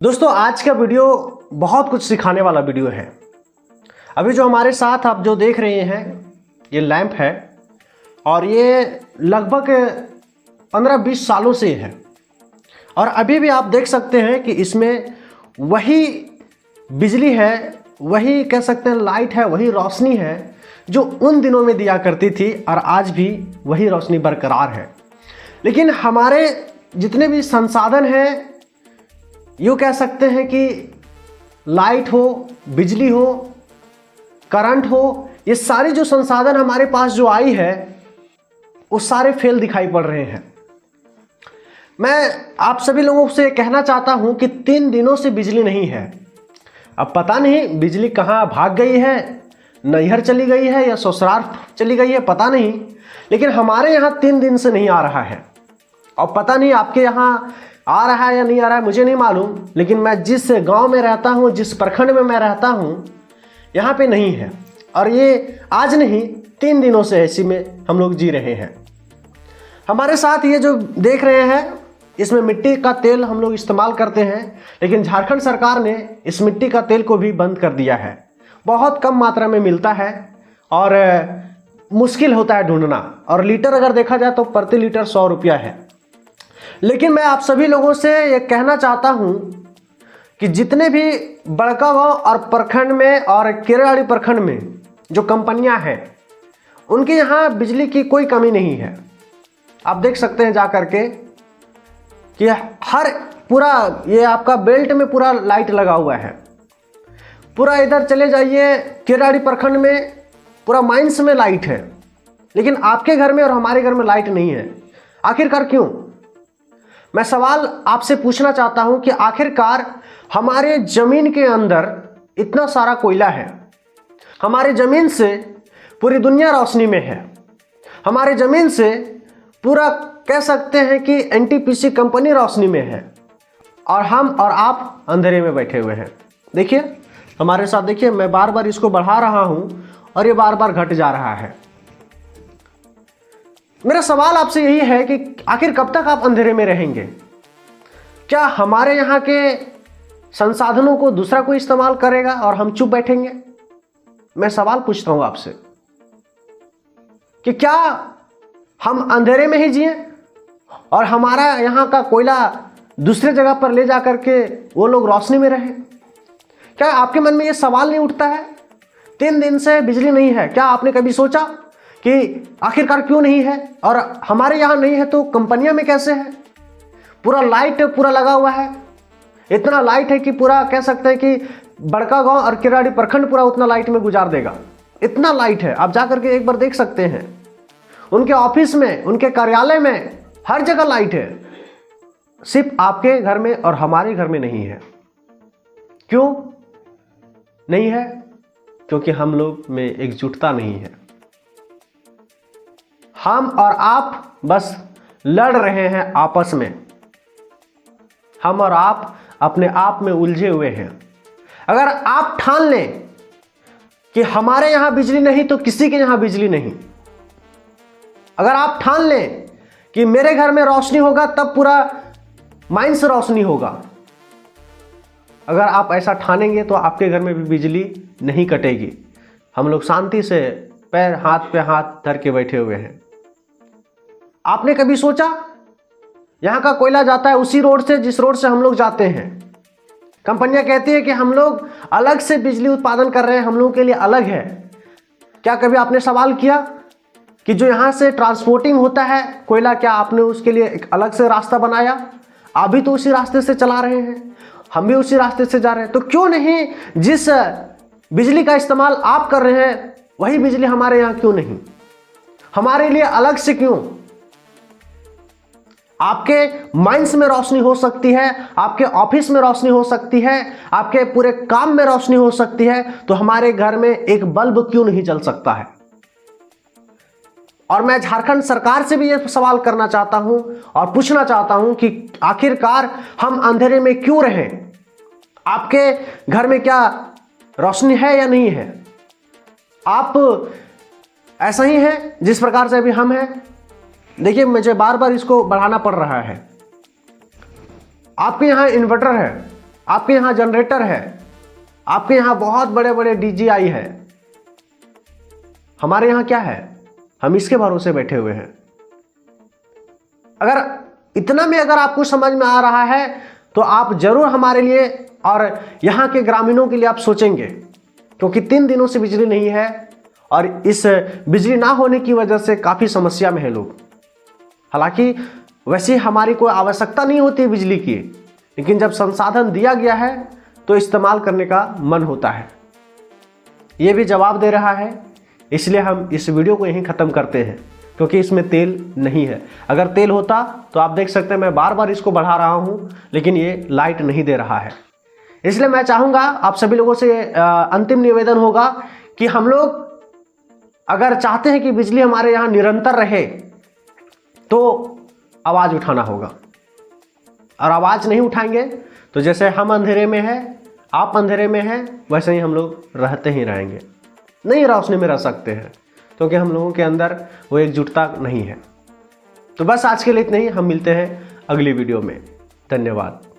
दोस्तों आज का वीडियो बहुत कुछ सिखाने वाला वीडियो है। अभी जो हमारे साथ आप जो देख रहे हैं ये लैंप है और ये लगभग 15-20 सालों से है और अभी भी आप देख सकते हैं कि इसमें वही बिजली है, वही कह सकते हैं लाइट है, वही रोशनी है जो उन दिनों में दिया करती थी और आज भी वही रोशनी बरकरार है। लेकिन हमारे जितने भी संसाधन हैं, यूँ कह सकते हैं कि लाइट हो, बिजली हो, करंट हो, ये सारी जो संसाधन हमारे पास जो आई है वो सारे फेल दिखाई पड़ रहे हैं। मैं आप सभी लोगों से कहना चाहता हूं कि 3 दिनों से बिजली नहीं है। अब पता नहीं बिजली कहाँ भाग गई है, नैहर चली गई है या ससुराल चली गई है, पता नहीं, लेकिन हमारे यहाँ 3 दिन से नहीं आ रहा है। और पता नहीं आपके यहाँ आ रहा है या नहीं आ रहा है, मुझे नहीं मालूम, लेकिन मैं जिस गांव में रहता हूं, जिस प्रखंड में मैं रहता हूं, यहाँ पे नहीं है। और ये आज नहीं 3 दिनों से ऐसी में हम लोग जी रहे हैं। हमारे साथ ये जो देख रहे हैं इसमें मिट्टी का तेल हम लोग इस्तेमाल करते हैं, लेकिन झारखंड सरकार ने इस मिट्टी का तेल को भी बंद कर दिया है। बहुत कम मात्रा में मिलता है और मुश्किल होता है ढूंढना, और लीटर अगर देखा जाए तो प्रति लीटर 100 रुपया है। लेकिन मैं आप सभी लोगों से ये कहना चाहता हूं कि जितने भी बड़का गांव और प्रखंड में और केरेलाड़ी प्रखंड में जो कंपनियां हैं उनके यहाँ बिजली की कोई कमी नहीं है। आप देख सकते हैं जा करके कि हर पूरा ये आपका बेल्ट में पूरा लाइट लगा हुआ है। पूरा इधर चले जाइए केरेलाड़ी प्रखंड में पूरा माइंस में लाइट है, लेकिन आपके घर में और हमारे घर में लाइट नहीं है। आखिरकार क्यों? मैं सवाल आपसे पूछना चाहता हूं कि आखिरकार हमारे जमीन के अंदर इतना सारा कोयला है, हमारे जमीन से पूरी दुनिया रोशनी में है, हमारे जमीन से पूरा कह सकते हैं कि एनटीपीसी कंपनी रोशनी में है, और हम और आप अंधेरे में बैठे हुए हैं। देखिए हमारे साथ, देखिए मैं बार बार इसको बढ़ा रहा हूं और ये बार बार घट जा रहा है। मेरा सवाल आपसे यही है कि आखिर कब तक आप अंधेरे में रहेंगे? क्या हमारे यहाँ के संसाधनों को दूसरा कोई इस्तेमाल करेगा और हम चुप बैठेंगे? मैं सवाल पूछता हूं आपसे कि क्या हम अंधेरे में ही जिए और हमारा यहाँ का कोयला दूसरे जगह पर ले जा करके वो लोग रोशनी में रहे? क्या आपके मन में ये सवाल नहीं उठता है? 3 दिन से बिजली नहीं है, क्या आपने कभी सोचा कि आखिरकार क्यों नहीं है? और हमारे यहाँ नहीं है तो कंपनियों में कैसे है? पूरा लाइट पूरा लगा हुआ है, इतना लाइट है कि पूरा कह सकते हैं कि बड़का गांव और केरेलाड़ी प्रखंड पूरा उतना लाइट में गुजार देगा। इतना लाइट है, आप जाकर के एक बार देख सकते हैं। उनके ऑफिस में, उनके कार्यालय में, हर जगह लाइट है। सिर्फ आपके घर में और हमारे घर में नहीं है। क्यों नहीं है? क्योंकि हम लोग में एकजुटता नहीं है। हम और आप बस लड़ रहे हैं आपस में। हम और आप अपने आप में उलझे हुए हैं। अगर आप ठान लें कि हमारे यहां बिजली नहीं तो किसी के यहां बिजली नहीं, अगर आप ठान लें कि मेरे घर में रोशनी होगा तब पूरा माइंड से रोशनी होगा, अगर आप ऐसा ठानेंगे तो आपके घर में भी बिजली नहीं कटेगी। हम लोग शांति से पैर हाथ पे हाथ धर के बैठे हुए हैं। आपने कभी सोचा यहां का कोयला जाता है उसी रोड से जिस रोड से हम लोग जाते हैं। कंपनियां कहती है कि हम लोग अलग से बिजली उत्पादन कर रहे हैं, हम लोगों के लिए अलग है। क्या कभी आपने सवाल किया कि जो यहां से ट्रांसपोर्टिंग होता है कोयला, क्या आपने उसके लिए एक अलग से रास्ता बनाया? आप भी तो उसी रास्ते से चला रहे हैं, हम भी उसी रास्ते से जा रहे हैं। तो क्यों नहीं जिस बिजली का इस्तेमाल आप कर रहे हैं वही बिजली हमारे यहाँ क्यों नहीं? हमारे लिए अलग से क्यों? आपके माइंड्स में रोशनी हो सकती है, आपके ऑफिस में रोशनी हो सकती है, आपके पूरे काम में रोशनी हो सकती है, तो हमारे घर में एक बल्ब क्यों नहीं जल सकता है? और मैं झारखंड सरकार से भी यह सवाल करना चाहता हूं और पूछना चाहता हूं कि आखिरकार हम अंधेरे में क्यों रहें? आपके घर में क्या रोशनी है या नहीं है? आप ऐसा ही हैं जिस प्रकार से अभी हम हैं? देखिए मुझे बार बार इसको बढ़ाना पड़ रहा है। आपके यहाँ इन्वर्टर है, आपके यहाँ जनरेटर है, आपके यहाँ बहुत बड़े बड़े DJI है, हमारे यहाँ क्या है? हम इसके भरोसे बैठे हुए हैं। अगर इतना में अगर आपको समझ में आ रहा है तो आप जरूर हमारे लिए और यहाँ के ग्रामीणों के लिए आप सोचेंगे, क्योंकि 3 दिनों से बिजली नहीं है और इस बिजली ना होने की वजह से काफ़ी समस्या में है लोग। हालांकि वैसे हमारी कोई आवश्यकता नहीं होती बिजली की, लेकिन जब संसाधन दिया गया है तो इस्तेमाल करने का मन होता है। ये भी जवाब दे रहा है, इसलिए हम इस वीडियो को यहीं ख़त्म करते हैं, क्योंकि इसमें तेल नहीं है। अगर तेल होता तो आप देख सकते हैं मैं बार बार इसको बढ़ा रहा हूँ, लेकिन ये लाइट नहीं दे रहा है। इसलिए मैं चाहूँगा आप सभी लोगों से अंतिम निवेदन होगा कि हम लोग अगर चाहते हैं कि बिजली हमारे यहाँ निरंतर रहे तो आवाज़ उठाना होगा, और आवाज़ नहीं उठाएंगे तो जैसे हम अंधेरे में हैं, आप अंधेरे में हैं, वैसे ही हम लोग रहते ही रहेंगे, नहीं रोशनी में रह सकते हैं, क्योंकि हम लोगों के अंदर वो एकजुटता नहीं है। तो बस आज के लिए इतना ही, हम मिलते हैं अगली वीडियो में। धन्यवाद।